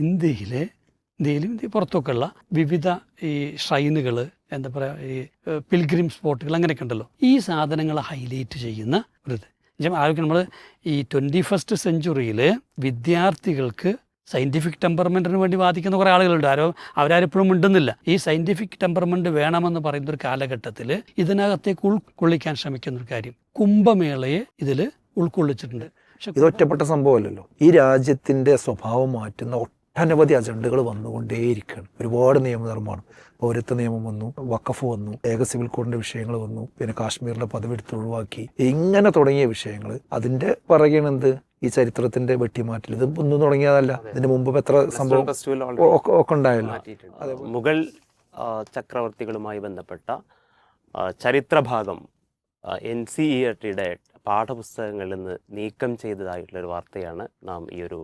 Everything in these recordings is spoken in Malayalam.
ഇന്ത്യയിലും പുറത്തൊക്കെയുള്ള വിവിധ ഈ ഷ്രൈനുകൾ, എന്താ പറയുക, ഈ പിൽഗ്രിം സ്പോട്ടുകൾ അങ്ങനെയൊക്കെ ഉണ്ടല്ലോ. ഈ സാധനങ്ങൾ ഹൈലൈറ്റ് ചെയ്യുന്ന ഒരു ഇത് ആർക്കും നമ്മൾ ഈ 21st സെഞ്ച്വറിയിൽ വിദ്യാർത്ഥികൾക്ക് സയൻറ്റിഫിക് ടെമ്പർമെൻറ്റിന് വേണ്ടി വാദിക്കുന്ന കുറേ ആളുകളുണ്ട്. അവരാരെപ്പോഴും മിണ്ടുന്നില്ല. ഈ സയൻറ്റിഫിക് ടെമ്പർമെൻറ്റ് വേണമെന്ന് പറയുന്ന ഒരു കാലഘട്ടത്തിൽ ഇതിനകത്തേക്ക് ഉൾക്കൊള്ളിക്കാൻ ശ്രമിക്കുന്ന ഒരു കാര്യം കുംഭമേളയെ ഇതിൽ ഉൾക്കൊള്ളിച്ചിട്ടുണ്ട്. ഇത് ഒറ്റപ്പെട്ട സംഭവമല്ലല്ലോ. ഈ രാജ്യത്തിൻ്റെ സ്വഭാവം മാറ്റുന്ന ഒട്ടനവധി അജണ്ടകൾ വന്നുകൊണ്ടേയിരിക്കുകയാണ്. ഒരുപാട് നിയമനിർമ്മാണം, പൗരത്വ നിയമം വന്നു, വഖഫ് വന്നു, ഏക സിവിൽ കോഡിൻ്റെ വിഷയങ്ങൾ വന്നു, പിന്നെ കാശ്മീരിൻ്റെ പദവി എടുത്ത് ഒഴിവാക്കി, ഇങ്ങനെ തുടങ്ങിയ വിഷയങ്ങൾ. അതിൻ്റെ പറയുന്നത് ഈ ചരിത്രത്തിന്റെ വെട്ടിമാറ്റൽ. ഇത് ഒന്നും തുടങ്ങിയതല്ല. ഇതിന് മുമ്പ് എത്ര സംഭവം ഒക്കെ ഉണ്ടായല്ലോ. മുഗൾ ചക്രവർത്തികളുമായി ബന്ധപ്പെട്ട ചരിത്രഭാഗം NCERTയുടെ പാഠപുസ്തകങ്ങളിൽ നിന്ന് നീക്കം ചെയ്തതായിട്ടുള്ളൊരു വാർത്തയാണ് നാം ഈ ഒരു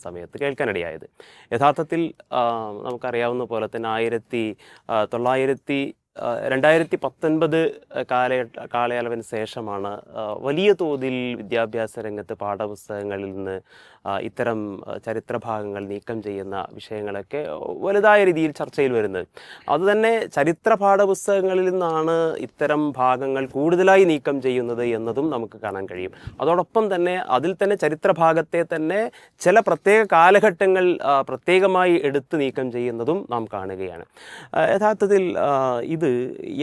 സമയത്ത് കേൾക്കാനിടയായത്. യഥാർത്ഥത്തിൽ നമുക്കറിയാവുന്ന പോലെ തന്നെ 2019 കാലയളവിന് ശേഷമാണ് വലിയ തോതിൽ വിദ്യാഭ്യാസ രംഗത്ത് പാഠപുസ്തകങ്ങളിൽ നിന്ന് ഇത്തരം ചരിത്രഭാഗങ്ങൾ നീക്കം ചെയ്യുന്ന വിഷയങ്ങളൊക്കെ വലുതായ രീതിയിൽ ചർച്ചയിൽ വരുന്നത്. അതുതന്നെ ചരിത്ര പാഠപുസ്തകങ്ങളിൽ നിന്നാണ് ഇത്തരം ഭാഗങ്ങൾ കൂടുതലായി നീക്കം ചെയ്യുന്നത് എന്നതും നമുക്ക് കാണാൻ കഴിയും. അതോടൊപ്പം തന്നെ അതിൽ തന്നെ ചരിത്രഭാഗത്തെ തന്നെ ചില പ്രത്യേക കാലഘട്ടങ്ങൾ പ്രത്യേകമായി എടുത്ത് നീക്കം ചെയ്യുന്നതും നാം കാണുകയാണ്. യഥാർത്ഥത്തിൽ ഇത്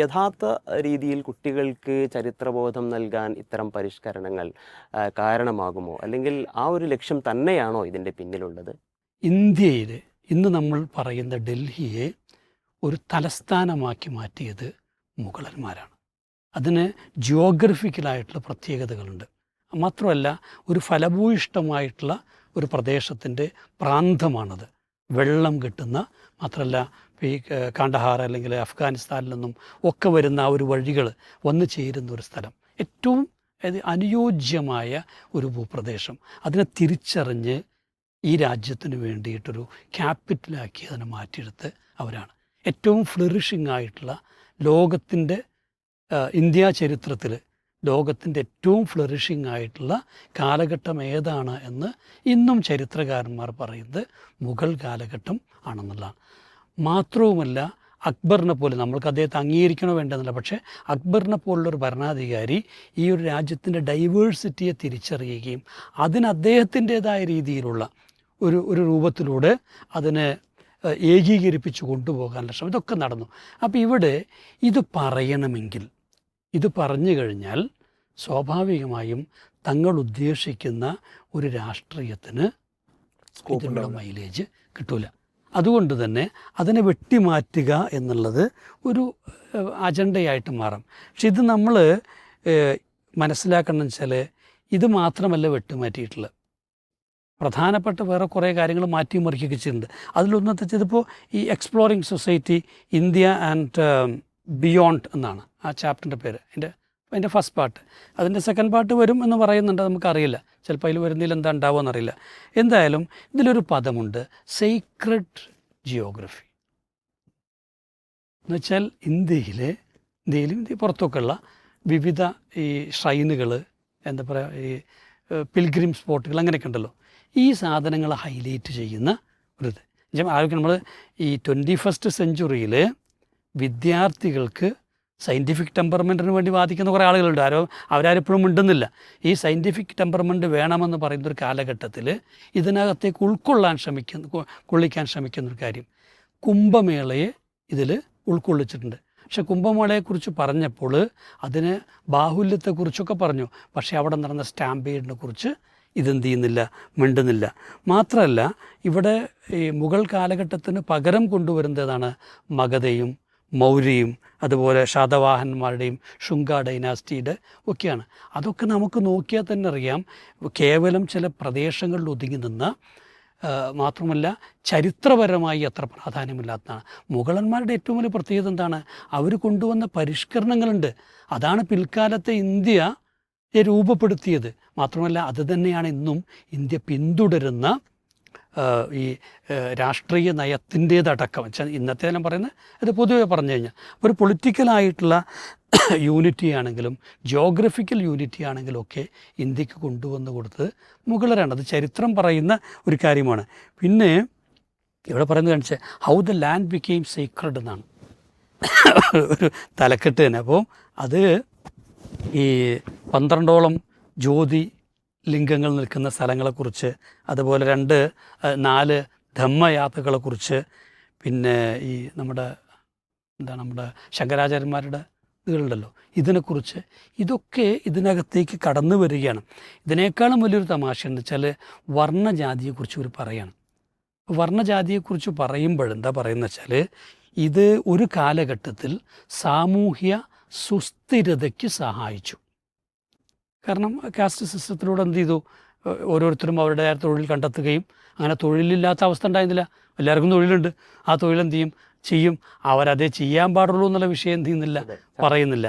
യഥാർത്ഥ രീതിയിൽ കുട്ടികൾക്ക് ചരിത്രബോധം നൽകാൻ ഇത്തരം പരിഷ്കരണങ്ങൾ കാരണമാകുമോ? അല്ലെങ്കിൽ ആ ഒരു ലക്ഷ്യം തന്നെയാണോ ഇതിൻ്റെ പിന്നിലുള്ളത്? ഇന്ത്യയിൽ ഇന്ന് നമ്മൾ പറയുന്ന ഡൽഹിയെ ഒരു തലസ്ഥാനമാക്കി മാറ്റിയത് മുഗളന്മാരാണ്. അതിന് ജിയോഗ്രഫിക്കലായിട്ടുള്ള പ്രത്യേകതകളുണ്ട്. മാത്രമല്ല, ഒരു ഫലഭൂയിഷ്ടമായിട്ടുള്ള ഒരു പ്രദേശത്തിൻ്റെ പ്രാന്തമാണത്. വെള്ളം കിട്ടുന്ന, മാത്രമല്ല ഈ കാണ്ഡഹാർ അല്ലെങ്കിൽ അഫ്ഗാനിസ്ഥാനിൽ നിന്നും ഒക്കെ വരുന്ന ആ ഒരു വഴികൾ വന്നു ചേരുന്ന ഒരു സ്ഥലം, ഏറ്റവും അനുയോജ്യമായ ഒരു ഭൂപ്രദേശം. അതിനെ തിരിച്ചറിഞ്ഞ് ഈ രാജ്യത്തിന് വേണ്ടിയിട്ടൊരു ക്യാപിറ്റലാക്കി അതിനെ മാറ്റിയെടുത്ത് അവരാണ്. ഏറ്റവും ഫ്ലറിഷിംഗ് ആയിട്ടുള്ള ലോകത്തിൻ്റെ ഇന്ത്യ ചരിത്രത്തിൽ ലോകത്തിൻ്റെ ഏറ്റവും ഫ്ലറിഷിംഗ് ആയിട്ടുള്ള കാലഘട്ടം ഏതാണ് എന്ന് ഇന്നും ചരിത്രകാരന്മാർ പറയുന്നത് മുഗൾ കാലഘട്ടം ആണെന്നുള്ളതാണ്. മാത്രവുമല്ല, അക്ബറിനെ പോലെ, നമ്മൾക്ക് അദ്ദേഹത്തെ അംഗീകരിക്കണോ വേണ്ടെന്നില്ല, പക്ഷേ അക്ബറിനെ പോലുള്ളൊരു ഭരണാധികാരി ഈ ഒരു രാജ്യത്തിൻ്റെ ഡൈവേഴ്സിറ്റിയെ തിരിച്ചറിയുകയും അതിന് അദ്ദേഹത്തിൻ്റേതായ രീതിയിലുള്ള ഒരു രൂപത്തിലൂടെ അതിനെ ഏകീകരിപ്പിച്ച് കൊണ്ടുപോകാനുള്ള ശ്രമം ഇതൊക്കെ നടന്നു. അപ്പോൾ ഇവിടെ ഇത് പറയണമെങ്കിൽ, ഇത് പറഞ്ഞു കഴിഞ്ഞാൽ സ്വാഭാവികമായും തങ്ങൾ ഉദ്ദേശിക്കുന്ന ഒരു രാഷ്ട്രീയത്തിന് ഇതിനുള്ള മൈലേജ് കിട്ടൂല. അതുകൊണ്ട് തന്നെ അതിനെ വെട്ടിമാറ്റുക എന്നുള്ളത് ഒരു അജണ്ടയായിട്ട് മാറും. പക്ഷെ ഇത് നമ്മൾ മനസ്സിലാക്കണം വെച്ചാൽ ഇത് മാത്രമല്ല വെട്ടിമാറ്റിയിട്ടുള്ളത്. പ്രധാനപ്പെട്ട വേറെ കുറേ കാര്യങ്ങൾ മാറ്റിമറിക്കുകയൊക്കെ ചെയ്തിട്ടുണ്ട്. അതിലൊന്നത്തെ വെച്ചതിപ്പോൾ ഈ exploring society India and beyond എന്നാണ് ആ ചാപ്റ്ററിൻ്റെ പേര്. അതിൻ്റെ ഫസ്റ്റ് പാർട്ട്. അതിൻ്റെ സെക്കൻഡ് പാർട്ട് വരും എന്ന് പറയുന്നുണ്ട്, നമുക്കറിയില്ല. ചിലപ്പോൾ അതിൽ വരുന്നതിൽ എന്താ ഉണ്ടാവുക എന്നറിയില്ല. എന്തായാലും ഇതിലൊരു പദമുണ്ട്, സീക്രട്ട് ജിയോഗ്രഫി എന്നുവെച്ചാൽ ഇന്ത്യയിലും പുറത്തൊക്കെയുള്ള വിവിധ ഈ ഷ്രൈനുകൾ, എന്താ പറയുക, ഈ പിൽഗ്രിം സ്പോട്ടുകൾ അങ്ങനെയൊക്കെ ഉണ്ടല്ലോ. ഈ സാധനങ്ങൾ ഹൈലൈറ്റ് ചെയ്യുന്ന ഒരു ഇത് ആർക്കും നമ്മൾ ഈ 21st സെഞ്ച്വറിയിൽ വിദ്യാർത്ഥികൾക്ക് സയൻറ്റിഫിക് ടെമ്പർമെൻറ്റിന് വേണ്ടി വാദിക്കുന്ന കുറേ ആളുകളുണ്ട്. അവരാരെപ്പോഴും മിണ്ടുന്നില്ല. ഈ സയൻറ്റിഫിക് ടെമ്പർമെൻറ്റ് വേണമെന്ന് പറയുന്ന ഒരു കാലഘട്ടത്തിൽ ഇതിനകത്തേക്ക് കൊള്ളിക്കാൻ ശ്രമിക്കുന്ന ഒരു കാര്യം കുംഭമേളയെ ഇതിൽ ഉൾക്കൊള്ളിച്ചിട്ടുണ്ട്. പക്ഷെ കുംഭമേളയെക്കുറിച്ച് പറഞ്ഞപ്പോൾ അതിന് ബാഹുല്യത്തെക്കുറിച്ചൊക്കെ പറഞ്ഞു. പക്ഷേ അവിടെ നടന്ന സ്റ്റാമ്പേഡിനെ കുറിച്ച് ഇതെന്ത് ചെയ്യുന്നില്ല, മിണ്ടുന്നില്ല. മാത്രമല്ല, ഇവിടെ ഈ മുഗൾ കാലഘട്ടത്തിന് പകരം കൊണ്ടുവരുന്നതാണ് മഗധയും മൗര്യയും അതുപോലെ ശാതവാഹന്മാരുടെയും ശുംഗ ഡൈനാസ്റ്റിയുടെ ഒക്കെയാണ്. അതൊക്കെ നമുക്ക് നോക്കിയാൽ തന്നെ അറിയാം, കേവലം ചില പ്രദേശങ്ങളിൽ ഒതുങ്ങി നിന്ന, മാത്രമല്ല ചരിത്രപരമായി അത്ര പ്രാധാന്യമില്ലാത്തതാണ്. മുഗളന്മാരുടെ ഏറ്റവും വലിയ പ്രത്യേകത എന്താണ്? അവർ കൊണ്ടുവന്ന പരിഷ്കരണങ്ങളുണ്ട്. അതാണ് പിൽക്കാലത്തെ ഇന്ത്യയെ രൂപപ്പെടുത്തിയത്. മാത്രമല്ല അത് തന്നെയാണ് ഇന്നും ഇന്ത്യ പിന്തുടരുന്ന ഈ രാഷ്ട്രീയ നയത്തിൻ്റേതടക്കം. ഇന്നത്തെ ഞാൻ പറയുന്നത് ഇത് പൊതുവെ പറഞ്ഞു കഴിഞ്ഞാൽ ഒരു പൊളിറ്റിക്കലായിട്ടുള്ള യൂണിറ്റി ആണെങ്കിലും ജിയോഗ്രഫിക്കൽ യൂണിറ്റി ആണെങ്കിലും ഒക്കെ ഇന്ത്യക്ക് കൊണ്ടുവന്ന് കൊടുത്തത് മുഗളരാണ്. അത് ചരിത്രം പറയുന്ന ഒരു കാര്യമാണ്. പിന്നെ ഇവിടെ പറയുന്നത് കാണിച്ചാൽ how the land became sacred എന്നാണ് ഒരു തലക്കെട്ട് തന്നെ. അപ്പോൾ അത് ഈ 12ഓളം ജ്യോതി ലിംഗങ്ങൾ നിൽക്കുന്ന സ്ഥലങ്ങളെക്കുറിച്ച്, അതുപോലെ 4 ധമ്മയാത്രകളെക്കുറിച്ച്, പിന്നെ ഈ നമ്മുടെ ശങ്കരാചാര്യന്മാരുടെ ഇതുകളുണ്ടല്ലോ ഇതിനെക്കുറിച്ച്, ഇതൊക്കെ ഇതിനകത്തേക്ക് കടന്നു വരികയാണ്. ഇതിനേക്കാളും വലിയൊരു തമാശ എന്ന് വെച്ചാൽ വർണ്ണജാതിയെക്കുറിച്ച് ഇവർ പറയാണ്. വർണ്ണജാതിയെക്കുറിച്ച് പറയുമ്പോൾ എന്താ പറയുന്നത് വെച്ചാൽ, ഇത് ഒരു കാലഘട്ടത്തിൽ സാമൂഹ്യ സുസ്ഥിരതയ്ക്ക് സഹായിച്ചു. കാരണം കാസ്റ്റ് സിസ്റ്റത്തിലൂടെ എന്ത് ചെയ്തു, ഓരോരുത്തരും അവരുടേതായ തൊഴിൽ കണ്ടെത്തുകയും, അങ്ങനെ തൊഴിലില്ലാത്ത അവസ്ഥ ഉണ്ടായിരുന്നില്ല. എല്ലാവർക്കും തൊഴിലുണ്ട്. ആ തൊഴിലെന്ത് ചെയ്യും, അവരതേ ചെയ്യാൻ പാടുള്ളൂ എന്നുള്ള വിഷയം എന്ത് ചെയ്യുന്നില്ല, പറയുന്നില്ല.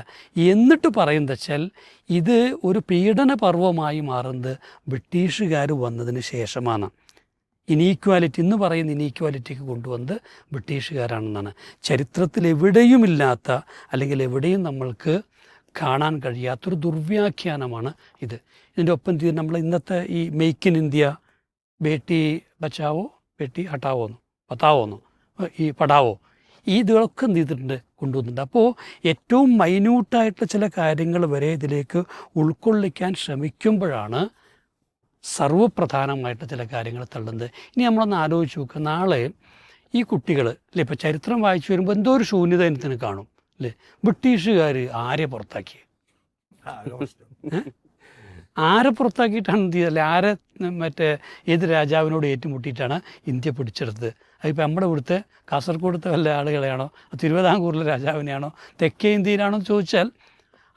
എന്നിട്ട് പറയുന്നത് വെച്ചാൽ ഇത് ഒരു പീഡന പർവ്വമായി മാറുന്നത് ബ്രിട്ടീഷുകാർ വന്നതിന് ശേഷമാണ്. ഇനീക്വാലിറ്റി എന്ന് പറയുന്ന ഇനീക്വാലിറ്റിക്ക് കൊണ്ടുവന്നത് ബ്രിട്ടീഷുകാരാണെന്നാണ്. ചരിത്രത്തിൽ എവിടെയുമില്ലാത്ത, അല്ലെങ്കിൽ എവിടെയും നമ്മൾക്ക് കാണാൻ കഴിയാത്തൊരു ദുർവ്യാഖ്യാനമാണ് ഇത്. ഇതിൻ്റെ ഒപ്പം നമ്മൾ ഇന്നത്തെ ഈ make in India, Beti Bachao Beti ഹട്ടാവോന്നോ പത്താവോന്നോ ഈ പഠാവോ, ഈ ഇതുകളൊക്കെ എന്ത് ചെയ്തിട്ടുണ്ട്, കൊണ്ടുവന്നിട്ടുണ്ട്. അപ്പോൾ ഏറ്റവും മൈന്യൂട്ടായിട്ടുള്ള ചില കാര്യങ്ങൾ വരെ ഇതിലേക്ക് ഉൾക്കൊള്ളിക്കാൻ ശ്രമിക്കുമ്പോഴാണ് സർവ്വപ്രധാനമായിട്ട് ചില കാര്യങ്ങൾ തള്ളുന്നത്. ഇനി നമ്മളൊന്ന് ആലോചിച്ച് നോക്കുക, നാളെ ഈ കുട്ടികൾ അല്ലേ, ഇപ്പോൾ ചരിത്രം വായിച്ചു വരുമ്പോൾ എന്തോ ഒരു ശൂന്യത എനിക്ക് കാണും അല്ലേ. ബ്രിട്ടീഷുകാർ ആരെ പുറത്താക്കി, ആരെ പുറത്താക്കിയിട്ടാണ് എന്ത് ചെയ്തല്ലേ, ആരെ ഏത് രാജാവിനോട് ഏറ്റുമുട്ടിയിട്ടാണ് ഇന്ത്യ പിടിച്ചെടുത്തത്? അതിപ്പോൾ നമ്മുടെ ഇവിടുത്തെ കാസർഗോഡത്തെ വല്ല ആളുകളെയാണോ, തിരുവിതാംകൂറിലെ രാജാവിനെയാണോ, തെക്കേ ഇന്ത്യയിലാണോ എന്ന് ചോദിച്ചാൽ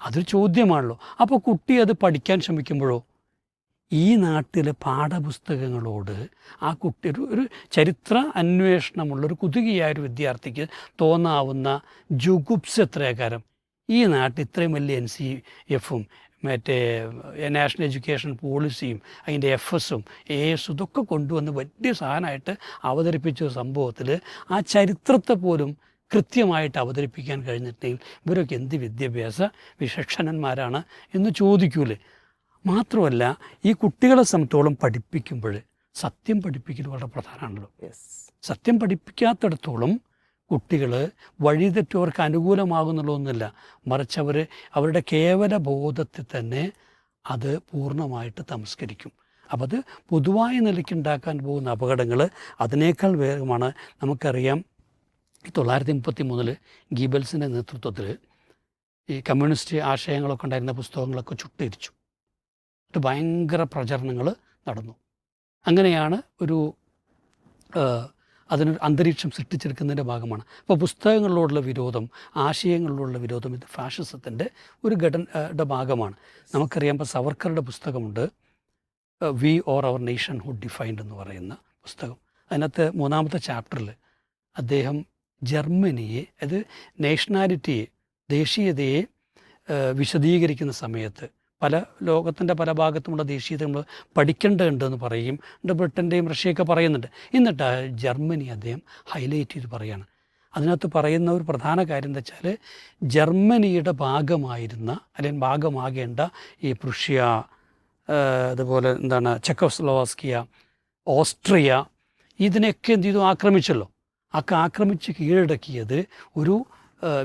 അതൊരു ചോദ്യമാണല്ലോ. അപ്പോൾ കുട്ടി അത് പഠിക്കാൻ ശ്രമിക്കുമ്പോഴോ, ഈ നാട്ടിലെ പാഠപുസ്തകങ്ങളോട് ആ കുട്ടി ഒരു ചരിത്ര അന്വേഷണമുള്ളൊരു കുതുകിയായൊരു വിദ്യാർത്ഥിക്ക് തോന്നാവുന്ന ജുഗുപ്സ് എത്രയാക്കാരം. ഈ നാട്ടിൽ ഇത്രയും വലിയ NCFും നാഷണൽ എഡ്യൂക്കേഷൻ പോളിസിയും അതിൻ്റെ FSും ASും ഇതൊക്കെ കൊണ്ടുവന്ന് വലിയ സാധനമായിട്ട് അവതരിപ്പിച്ച ഒരു സംഭവത്തിൽ ആ ചരിത്രത്തെ പോലും കൃത്യമായിട്ട് അവതരിപ്പിക്കാൻ കഴിഞ്ഞിട്ടുണ്ടെങ്കിൽ ഇവരൊക്കെ എന്ത് വിദ്യാഭ്യാസ വിചക്ഷണന്മാരാണ് എന്ന് ചോദിക്കൂലേ. മാത്രമല്ല, ഈ കുട്ടികളെ സംബന്ധിച്ചോളം പഠിപ്പിക്കുമ്പോൾ സത്യം പഠിപ്പിക്കൽ വളരെ പ്രധാനമാണല്ലോ. സത്യം പഠിപ്പിക്കാത്തിടത്തോളം കുട്ടികൾ വഴിതെറ്റവർക്ക് അനുകൂലമാകുന്നുള്ളതൊന്നുമില്ല, മറിച്ച് അവരുടെ കേവല ബോധത്തിൽ തന്നെ അത് പൂർണ്ണമായിട്ട് തമസ്കരിക്കും. അപ്പം അത് പൊതുവായ നിലയ്ക്ക് ഉണ്ടാക്കാൻ പോകുന്ന അപകടങ്ങൾ അതിനേക്കാൾ വേഗമാണ്. നമുക്കറിയാം, 1933 ഗീബൽസിൻ്റെ നേതൃത്വത്തിൽ ഈ കമ്മ്യൂണിസ്റ്റ് ആശയങ്ങളൊക്കെ ഉണ്ടായിരുന്ന പുസ്തകങ്ങളൊക്കെ ചുട്ടരിച്ചു. എന്നിട്ട് ഭയങ്കര പ്രചരണങ്ങൾ നടന്നു. അങ്ങനെയാണ് അതിനൊരു അന്തരീക്ഷം സൃഷ്ടിച്ചെടുക്കുന്നതിൻ്റെ ഭാഗമാണ്. അപ്പോൾ പുസ്തകങ്ങളിലോടുള്ള വിരോധം, ആശയങ്ങളിലുള്ള വിരോധം, ഇത് ഫാഷിസത്തിൻ്റെ ഒരു ഘടനയുടെ ഭാഗമാണ്. നമുക്കറിയാം, ഇപ്പോൾ സവർക്കറുടെ പുസ്തകമുണ്ട്, we or our nationhood defined എന്ന് പറയുന്ന പുസ്തകം. അതിനകത്ത് 3ാമത്തെ ചാപ്റ്ററിൽ അദ്ദേഹം ജർമ്മനിയെ, അത് നേഷണാലിറ്റിയെ, ദേശീയതയെ വിശദീകരിക്കുന്ന സമയത്ത് ലോകത്തിൻ്റെ പല ഭാഗത്തുമുള്ള ദേശീയത നമ്മൾ പഠിക്കേണ്ടതുണ്ടെന്ന് പറയും. ബ്രിട്ടൻ്റെയും റഷ്യയൊക്കെ പറയുന്നുണ്ട്. എന്നിട്ട് ജർമ്മനി അദ്ദേഹം ഹൈലൈറ്റ് ചെയ്ത് പറയുകയാണ്. അതിനകത്ത് പറയുന്ന ഒരു പ്രധാന കാര്യം എന്താ വെച്ചാൽ, ജർമ്മനിയുടെ ഭാഗമായിരുന്ന അല്ലെങ്കിൽ ഭാഗമാകേണ്ട ഈ പ്രഷ്യ, അതുപോലെ ചെക്കോസ്ലോവാസ്കിയ, ഓസ്ട്രിയ, ഇതിനെയൊക്കെ എന്ത് ചെയ്തു, ആക്രമിച്ചല്ലോ. ആക്രമിച്ച് കീഴടക്കിയത് ഒരു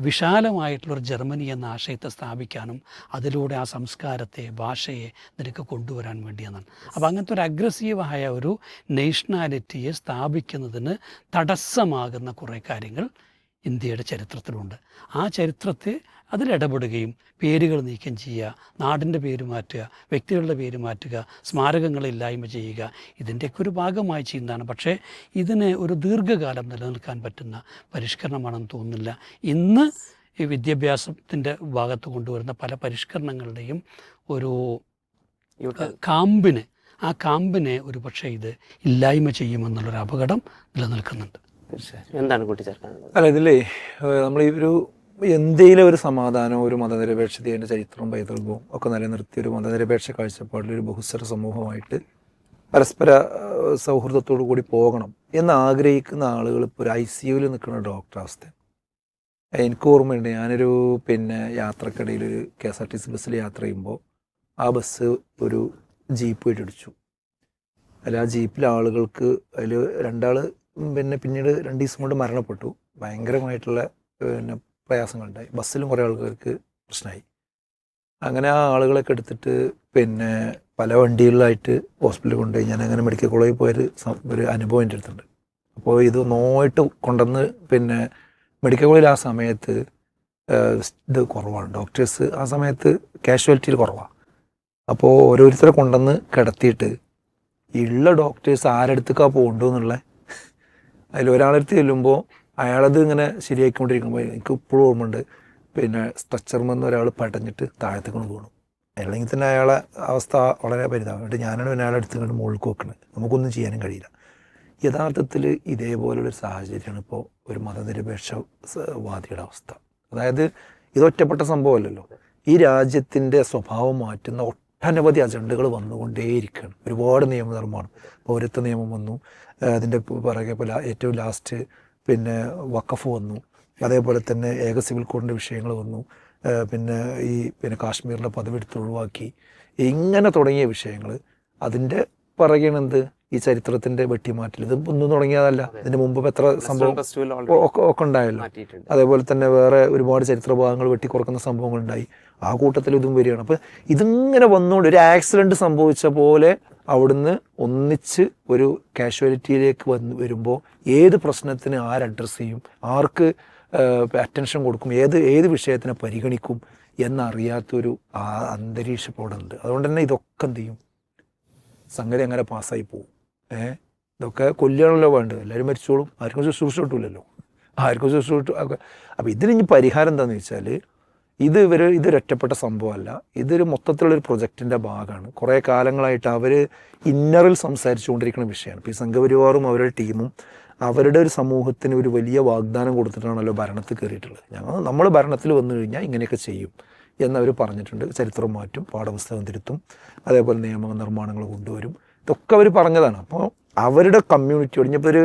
വിശാലമായിട്ടുള്ളൊരു ജർമ്മനി എന്ന ആശയത്തെ സ്ഥാപിക്കാനും അതിലൂടെ ആ സംസ്കാരത്തെ, ഭാഷയെ നിനക്ക് കൊണ്ടുവരാൻ വേണ്ടിയെന്നാണ്. അപ്പോൾ അങ്ങനത്തെ ഒരു അഗ്രസീവായ ഒരു നേഷണാലിറ്റിയെ സ്ഥാപിക്കുന്നതിന് തടസ്സമാകുന്ന കുറേ കാര്യങ്ങൾ ഇന്ത്യയുടെ ചരിത്രത്തിലുണ്ട്. ആ ചരിത്രത്തെ അതിലിടപെടുകയും പേരുകൾ നീക്കം ചെയ്യുക, നാടിൻ്റെ പേര് മാറ്റുക, വ്യക്തികളുടെ പേര് മാറ്റുക, സ്മാരകങ്ങളെ ഇല്ലായ്മ ചെയ്യുക, ഇതിൻ്റെയൊക്കെ ഒരു ഭാഗമായി ചെയ്യുന്നതാണ്. പക്ഷേ ഇതിന് ഒരു ദീർഘകാലം നിലനിൽക്കാൻ പറ്റുന്ന പരിഷ്കരണമാണെന്ന് തോന്നുന്നില്ല. ഇന്ന് ഈ വിദ്യാഭ്യാസത്തിൻ്റെ ഭാഗത്ത് കൊണ്ടുവരുന്ന പല പരിഷ്കരണങ്ങളുടെയും ഒരു കാമ്പിനെ ഒരു പക്ഷേ ഇത് ഇല്ലായ്മ ചെയ്യുമെന്നുള്ളൊരു അപകടം നിലനിൽക്കുന്നുണ്ട്. എന്താണ് കൂട്ടിച്ചേർക്കാനുള്ളത്? അല്ല, ഇതിലേ നമ്മൾ ഈ ഇന്ത്യയിലെ ഒരു സമാധാനവും ഒരു മതനിരപേക്ഷതയുടെ ചരിത്രവും പൈതൃകവും ഒക്കെ നിലനിർത്തിയ ഒരു മതനിരപേക്ഷ കാഴ്ചപ്പാടിലൊരു ബഹുസ്വര സമൂഹമായിട്ട് പരസ്പര സൗഹൃദത്തോടു കൂടി പോകണം എന്ന് ആഗ്രഹിക്കുന്ന ആളുകൾ ഇപ്പോൾ ഒരു ICUവിൽ നിൽക്കുന്ന ഡോക്ടർ അവസ്ഥ. എനിക്ക് ഓർമ്മയുണ്ട്, ഞാനൊരു യാത്രക്കിടയിൽ ഒരു KSRTC ബസ്സിൽ യാത്ര ചെയ്യുമ്പോൾ ആ ബസ് ഒരു ജീപ്പ് ഇടിച്ചു. അതിൽ ആ ജീപ്പിലെ ആളുകൾക്ക്, അതിൽ 2 ആൾ പിന്നെ പിന്നീട് 2 ദിവസം കൊണ്ട് മരണപ്പെട്ടു. ഭയങ്കരമായിട്ടുള്ള പിന്നെ പ്രയാസങ്ങളുണ്ടായി. ബസ്സിലും കുറേ ആൾക്കാർക്ക് പ്രശ്നമായി. അങ്ങനെ ആ ആളുകളൊക്കെ എടുത്തിട്ട് പിന്നെ പല വണ്ടികളിലായിട്ട് ഹോസ്പിറ്റലിൽ കൊണ്ടുപോയി. ഞാൻ അങ്ങനെ മെഡിക്കൽ കോളേജിൽ ഒരു അനുഭവം എൻ്റെ അടുത്തുണ്ട്. അപ്പോൾ ഇത് നോയിട്ട് കൊണ്ടുവന്ന് പിന്നെ മെഡിക്കൽ കോളേജിൽ ആ സമയത്ത് ഇത് കുറവാണ്, ഡോക്ടേഴ്സ് ആ സമയത്ത് കാഷ്വാലിറ്റിയിൽ കുറവാണ്. അപ്പോൾ ഓരോരുത്തരെ കൊണ്ടുവന്ന് കിടത്തിയിട്ട് ഉള്ള ഡോക്ടേഴ്സ് ആരെടുത്തേക്കാണ് പോകണ്ടെന്നുള്ള അതിൽ ഒരാളടുത്ത് ചെല്ലുമ്പോൾ അയാളത് ഇങ്ങനെ ശരിയാക്കിക്കൊണ്ടിരിക്കുമ്പോൾ എനിക്ക് ഇപ്പോഴും ഓർമ്മയുണ്ട്, പിന്നെ സ്ട്രെച്ചർമെന്ന് ഒരാൾ പടഞ്ഞിട്ട് താഴത്തേക്ക് വീണു. അല്ലെങ്കിൽ തന്നെ അയാളെ അവസ്ഥ വളരെ പരിതാപം. എന്നിട്ട് ഞാനാണ് അയാളെ എടുത്തുകൊണ്ട് മുകളിലേക്ക് വെക്കുന്നത്. നമുക്കൊന്നും ചെയ്യാനും കഴിയില്ല. യഥാർത്ഥത്തിൽ ഇതേപോലുള്ളൊരു സാഹചര്യമാണ് ഇപ്പോൾ ഒരു മതനിരപേക്ഷവാദിയുടെ അവസ്ഥ. അതായത് ഇതൊറ്റപ്പെട്ട സംഭവമല്ലല്ലോ. ഈ രാജ്യത്തിൻ്റെ സ്വഭാവം മാറ്റുന്ന ഒട്ടനവധി അജണ്ടകൾ വന്നുകൊണ്ടേയിരിക്കുകയാണ്. ഒരുപാട് നിയമനിർമ്മാണം, പൗരത്വ നിയമം വന്നു, അതിൻ്റെ പുറകെ ഏറ്റവും ലാസ്റ്റ് പിന്നെ വഖഫ് വന്നു, അതേപോലെ തന്നെ ഏക സിവിൽ കോഡിൻ്റെ വിഷയങ്ങൾ വന്നു, പിന്നെ കാശ്മീരിൻ്റെ പദവി എടുത്ത് ഒഴിവാക്കി, ഇങ്ങനെ തുടങ്ങിയ വിഷയങ്ങൾ. അതിൻ്റെ പുറകെയാണ് എന്ത് ഈ ചരിത്രത്തിൻ്റെ വെട്ടിമാറ്റൽ. ഇത് ഒന്നും തുടങ്ങിയതല്ല, ഇതിന് മുമ്പ് എത്ര സംഭവം ഒക്കെ ഉണ്ടായല്ലോ. അതേപോലെ തന്നെ വേറെ ഒരുപാട് ചരിത്ര ഭാഗങ്ങൾ വെട്ടിക്കുറക്കുന്ന സംഭവങ്ങളുണ്ടായി. ആ കൂട്ടത്തിൽ ഇതും വരികയാണ്. അപ്പോൾ ഇതിങ്ങനെ വന്നുകൊണ്ട് ഒരു ആക്സിഡൻറ്റ് സംഭവിച്ച പോലെ അവിടുന്ന് ഒന്നിച്ച് ഒരു കാഷ്വാലിറ്റിയിലേക്ക് വരുമ്പോൾ ഏത് പ്രശ്നത്തിന് ആര് അഡ്രസ്സ് ചെയ്യും, ആർക്ക് അറ്റൻഷൻ കൊടുക്കും, ഏത് വിഷയത്തിനെ പരിഗണിക്കും എന്നറിയാത്തൊരു അന്തരീക്ഷം ഇവിടെ ഉണ്ട്. അതുകൊണ്ട് തന്നെ ഇതൊക്കെ എന്ത് ചെയ്യും, സംഗതി അങ്ങനെ പാസ്സായി പോകും. ഇതൊക്കെ കൊല്ലുകയാണല്ലോ വേണ്ടത്. എല്ലാവരും മരിച്ചോളും, ആർക്കും ശുശ്രൂഷ കിട്ടില്ലല്ലോ, ആർക്കും ശുശ്രൂഷ കിട്ടും. അപ്പോൾ ഇതിന് പരിഹാരം എന്താണെന്ന് വെച്ചാൽ ഇതൊരൊറ്റപ്പെട്ട സംഭവമല്ല, ഇതൊരു മൊത്തത്തിലുള്ളൊരു പ്രൊജക്റ്റിൻ്റെ ഭാഗമാണ്. കുറേ കാലങ്ങളായിട്ട് അവർ ഇന്നറിൽ സംസാരിച്ചുകൊണ്ടിരിക്കുന്ന വിഷയമാണ്. ഇപ്പോൾ ഈ സംഘപരിവാറും അവരുടെ ടീമും അവരുടെ ഒരു സമൂഹത്തിന് ഒരു വലിയ വാഗ്ദാനം കൊടുത്തിട്ടാണല്ലോ ഭരണത്തിൽ കയറിയിട്ടുള്ളത്. നമ്മൾ ഭരണത്തിൽ വന്നു കഴിഞ്ഞാൽ ഇങ്ങനെയൊക്കെ ചെയ്യും എന്നവർ പറഞ്ഞിട്ടുണ്ട്. ചരിത്രം മാറ്റും, പാഠപുസ്തകം തിരുത്തും, അതേപോലെ നിയമനിർമ്മാണങ്ങൾ കൊണ്ടുവരും, ഇതൊക്കെ അവർ പറഞ്ഞതാണ്. അപ്പോൾ അവരുടെ കമ്മ്യൂണിറ്റിയോട് ഇനിയിപ്പോൾ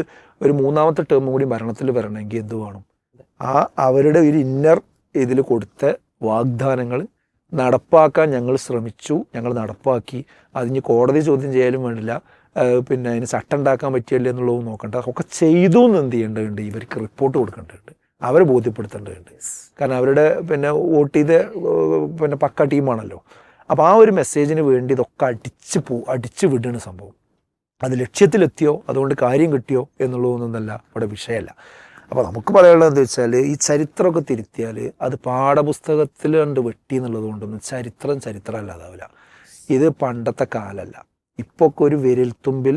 ഒരു മൂന്നാമത്തെ ടേം കൂടി ഭരണത്തിൽ വരണമെങ്കിൽ എന്ത് വേണം, അവരുടെ ഒരു ഇന്നർ ഇതിൽ കൊടുത്ത വാഗ്ദാനങ്ങൾ നടപ്പാക്കാൻ ഞങ്ങൾ ശ്രമിച്ചു, ഞങ്ങൾ നടപ്പാക്കി. അതിന് കോടതി ചോദ്യം ചെയ്യാനും വേണ്ടില്ല, പിന്നെ അതിന് ചട്ടം ഉണ്ടാക്കാൻ പറ്റിയല്ലേ എന്നുള്ളത് നോക്കണ്ട, ഒക്കെ ചെയ്തു എന്ന് എന്ത് ചെയ്യേണ്ടതുണ്ട്, ഇവർക്ക് റിപ്പോർട്ട് കൊടുക്കേണ്ടതുണ്ട്, അവരെ ബോധ്യപ്പെടുത്തേണ്ടതുണ്ട്. കാരണം അവരുടെ വോട്ട് ചെയ്ത പക്ക ടീമാണല്ലോ. അപ്പോൾ ആ ഒരു മെസ്സേജിന് വേണ്ടി ഇതൊക്കെ അടിച്ച് വിടുന്ന സംഭവം. അത് ലക്ഷ്യത്തിലെത്തിയോ അതുകൊണ്ട് കാര്യം കിട്ടിയോ എന്നുള്ളതൊന്നല്ല ഇവിടെ വിഷയമല്ല. അപ്പോൾ നമുക്ക് പറയാനുള്ളത് എന്താ വെച്ചാൽ, ഈ ചരിത്രമൊക്കെ തിരുത്തിയാൽ അത് പാഠപുസ്തകത്തിൽ കണ്ട് വെട്ടി എന്നുള്ളത് കൊണ്ടൊന്നും ചരിത്രം അല്ലാതാവില്ല. ഇത് പണ്ടത്തെ കാലമല്ല. ഇപ്പോൾ ഒക്കെ ഒരു വിരൽത്തുമ്പിൽ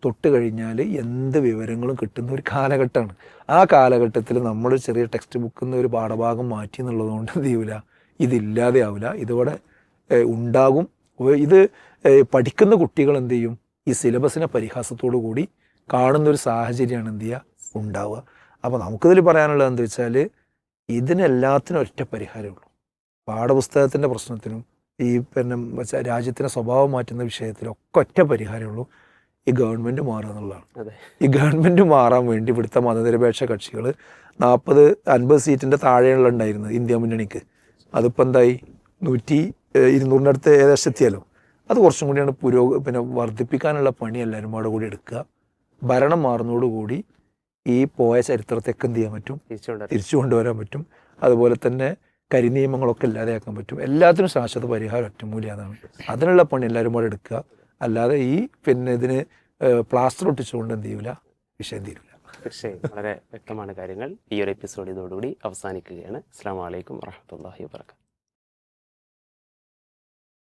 തൊട്ട് കഴിഞ്ഞാൽ എന്ത് വിവരങ്ങളും കിട്ടുന്ന ഒരു കാലഘട്ടമാണ്. ആ കാലഘട്ടത്തിൽ നമ്മൾ ചെറിയ ടെക്സ്റ്റ് ബുക്കിൽ നിന്ന് ഒരു പാഠഭാഗം മാറ്റി എന്നുള്ളത് കൊണ്ട് എന്ത് ചെയ്യില്ല, ഇതില്ലാതെ ആവില്ല, ഇതോടെ ഉണ്ടാകും. ഇത് പഠിക്കുന്ന കുട്ടികൾ എന്ത് ചെയ്യും, ഈ സിലബസിനെ പരിഹാസത്തോടു കൂടി കാണുന്നൊരു സാഹചര്യമാണ് എന്ത് ചെയ്യുക ഉണ്ടാവുക. അപ്പോൾ നമുക്കിതിൽ പറയാനുള്ളത് എന്താ വെച്ചാൽ, ഇതിനെല്ലാത്തിനും ഒറ്റ പരിഹാരമേ ഉള്ളൂ. പാഠപുസ്തകത്തിൻ്റെ പ്രശ്നത്തിനും ഈ രാജ്യത്തിൻ്റെ സ്വഭാവം മാറ്റുന്ന വിഷയത്തിലൊക്കെ ഒറ്റ പരിഹാരമേ ഉള്ളൂ, ഈ ഗവൺമെൻറ് മാറുക എന്നുള്ളതാണ്. ഈ ഗവൺമെൻറ് മാറാൻ വേണ്ടി ഇവിടുത്തെ മതനിരപേക്ഷ കക്ഷികൾ 40-50 സീറ്റിൻ്റെ താഴെയുള്ള ഉണ്ടായിരുന്നത് ഇന്ത്യ മുന്നണിക്ക്, അതിപ്പോൾ എന്തായി 100-200 അടുത്ത് ഏകദേശം എത്തിയാലോ. അത് കുറച്ചും കൂടിയാണ് വർദ്ധിപ്പിക്കാനുള്ള പണി എല്ലാവരും കൂടെ കൂടി എടുക്കുക. ഭരണം മാറുന്നതോടുകൂടി ഈ പോയ ചരിത്രത്തെയൊക്കെ എന്ത് ചെയ്യാൻ പറ്റും, തിരിച്ചു കൊണ്ടുവരാൻ പറ്റും. അതുപോലെ തന്നെ കരിനിയമങ്ങളൊക്കെ ഇല്ലാതെയാക്കാൻ പറ്റും. എല്ലാത്തിനും ശാശ്വത പരിഹാരം ഒറ്റമൂലിയാണ്. അതിനുള്ള പണി എല്ലാവരും കൂടെ എടുക്കുക. അല്ലാതെ ഇതിന് പ്ലാസ്റ്റർ ഒട്ടിച്ചുകൊണ്ട് എന്ത് ചെയ്യില്ല, വിഷയം തീരില്ല. തീർച്ചയായും വളരെ വ്യക്തമാണ് കാര്യങ്ങൾ. ഈ ഒരു എപ്പിസോഡ് ഇതോടുകൂടി അവസാനിക്കുകയാണ്. അസ്സലാമു അലൈക്കും വറഹ്മത്തുള്ളാഹി വബറകാതുഹു.